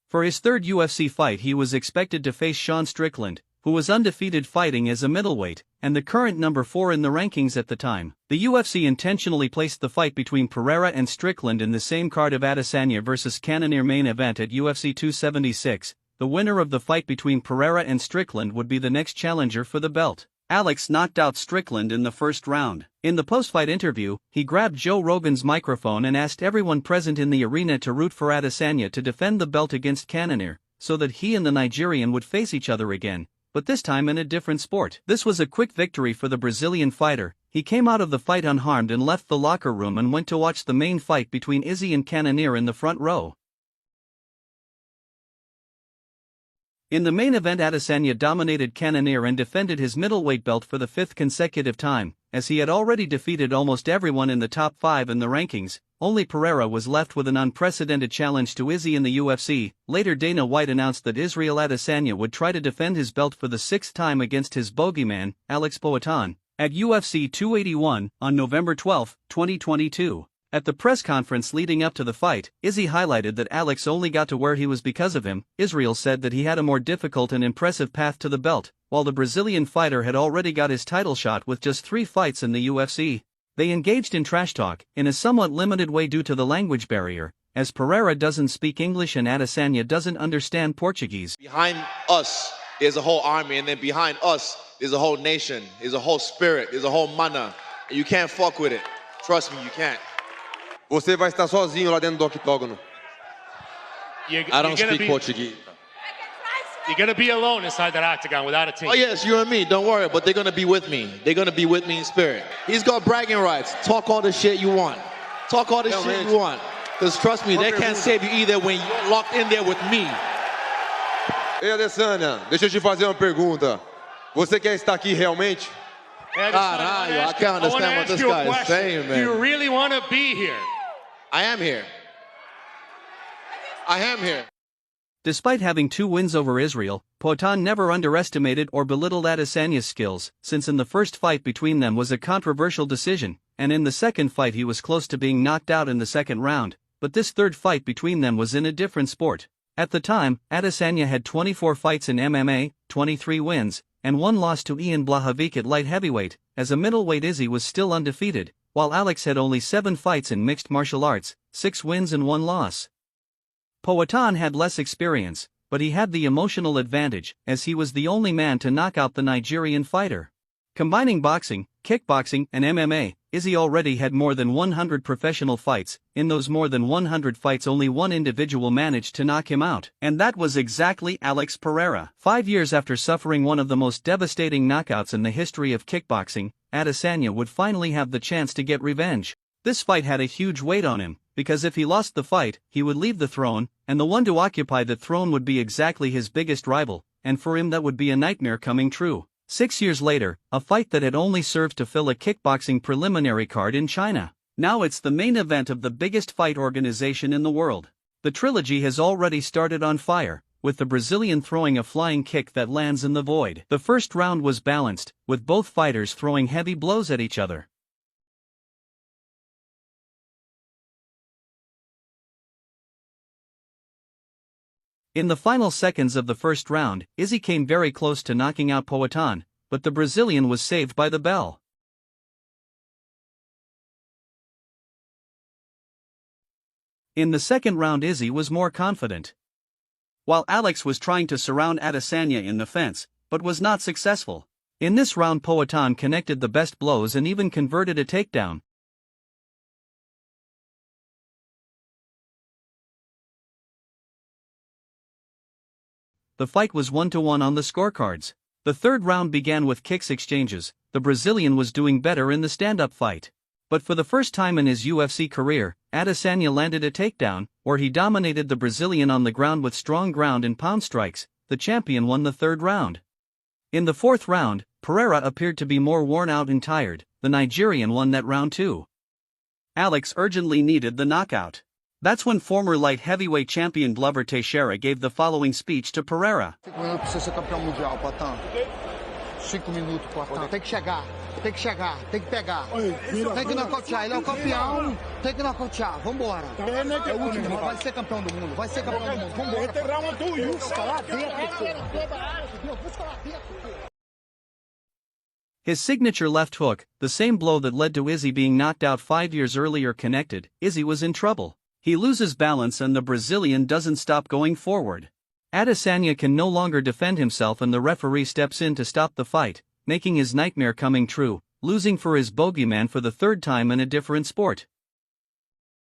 For his third UFC fight he was expected to face Sean Strickland, who was undefeated fighting as a middleweight, and the current number 4 in the rankings at the time. The UFC intentionally placed the fight between Pereira and Strickland in the same card of Adesanya vs Cannonier main event at UFC 276. The winner of the fight between Pereira and Strickland would be the next challenger for the belt. Alex knocked out Strickland in the first round. In the post-fight interview, he grabbed Joe Rogan's microphone and asked everyone present in the arena to root for Adesanya to defend the belt against Cannonier, so that he and the Nigerian would face each other again, but this time in a different sport. This was a quick victory for the Brazilian fighter. He came out of the fight unharmed and left the locker room and went to watch the main fight between Izzy and Cannonier in the front row. In the main event, Adesanya dominated Cannonier and defended his middleweight belt for the 5th consecutive time. As he had already defeated almost everyone in the top 5 in the rankings, only Pereira was left with an unprecedented challenge to Izzy in the UFC. Later, Dana White announced that Israel Adesanya would try to defend his belt for the 6th time against his bogeyman, Alex Poatan, at UFC 281 on November 12, 2022. At the press conference leading up to the fight, Izzy highlighted that Alex only got to where he was because of him. Israel said that he had a more difficult and impressive path to the belt, while the Brazilian fighter had already got his title shot with just 3 fights in the UFC. They engaged in trash talk, in a somewhat limited way due to the language barrier, as Pereira doesn't speak English and Adesanya doesn't understand Portuguese. Behind us, there's a whole army, and then behind us, there's a whole nation, there's a whole spirit, there's a whole mana, and you can't fuck with it. Trust me, you can't. Você vai estar sozinho lá dentro do octógono. I don't speak Portuguese. You're going to be alone inside that octagon without a team. Oh yes, you and me, don't worry, but they're going to be with me. They're going to be with me in spirit. He's got bragging rights. Talk all the shit you want. Talk all the shit you want. Because trust me, they can't save you either when you're locked in there with me. Ei, Adesanya, deixa eu te fazer uma pergunta. Você quer estar aqui realmente? Caralho, I can't understand what this guy is saying, man. Do you really want to be here? I am here. I am here. Despite having 2 wins over Israel, Poatan never underestimated or belittled Adesanya's skills, since in the first fight between them was a controversial decision, and in the second fight he was close to being knocked out in the second round, but this third fight between them was in a different sport. At the time, Adesanya had 24 fights in MMA, 23 wins, and 1 loss to Ian Blachowicz at light heavyweight. As a middleweight, Izzy was still undefeated, while Alex had only 7 fights in mixed martial arts, 6 wins and 1 loss. Poatan had less experience, but he had the emotional advantage, as he was the only man to knock out the Nigerian fighter. Combining boxing, kickboxing, and MMA, Izzy already had more than 100 professional fights. In those more than 100 fights, only 1 individual managed to knock him out, and that was exactly Alex Pereira. 5 years after suffering one of the most devastating knockouts in the history of kickboxing, Adesanya would finally have the chance to get revenge. This fight had a huge weight on him, because if he lost the fight, he would leave the throne, and the one to occupy the throne would be exactly his biggest rival, and for him that would be a nightmare coming true. 6 years later, a fight that had only served to fill a kickboxing preliminary card in China. Now it's the main event of the biggest fight organization in the world. The trilogy has already started on fire, with the Brazilian throwing a flying kick that lands in the void. The first round was balanced, with both fighters throwing heavy blows at each other. In the final seconds of the first round, Izzy came very close to knocking out Poatan, but the Brazilian was saved by the bell. In the second round, Izzy was more confident, while Alex was trying to surround Adesanya in the fence, but was not successful. In this round, Poatan connected the best blows and even converted a takedown. The fight was 1-1 on the scorecards. The third round began with kicks exchanges. The Brazilian was doing better in the stand-up fight. But for the first time in his UFC career, Adesanya landed a takedown, or he dominated the Brazilian on the ground with strong ground and pound strikes. The champion won the third round. In the fourth round, Pereira appeared to be more worn out and tired. The Nigerian won that round too. Alex urgently needed the knockout. That's when former light heavyweight champion Glover Teixeira gave the following speech to Pereira. 5 minutos pra você ser campeão mundial, Poatan. 5 minutos, Poatan. Tem que chegar. Tem que chegar, tem que pegar. Tem que nocautear, ele é o campeão. Tem que nocautear, vambora. É o último, vai ser campeão do mundo, vai ser campeão do mundo. Vambora. Busca lá dentro, busca lá dentro. His signature left hook, the same blow that led to Izzy being knocked out 5 years earlier, connected. Izzy was in trouble. He loses balance and the Brazilian doesn't stop going forward. Adesanya can no longer defend himself and the referee steps in to stop the fight, making his nightmare coming true, losing for his bogeyman for the third time in a different sport.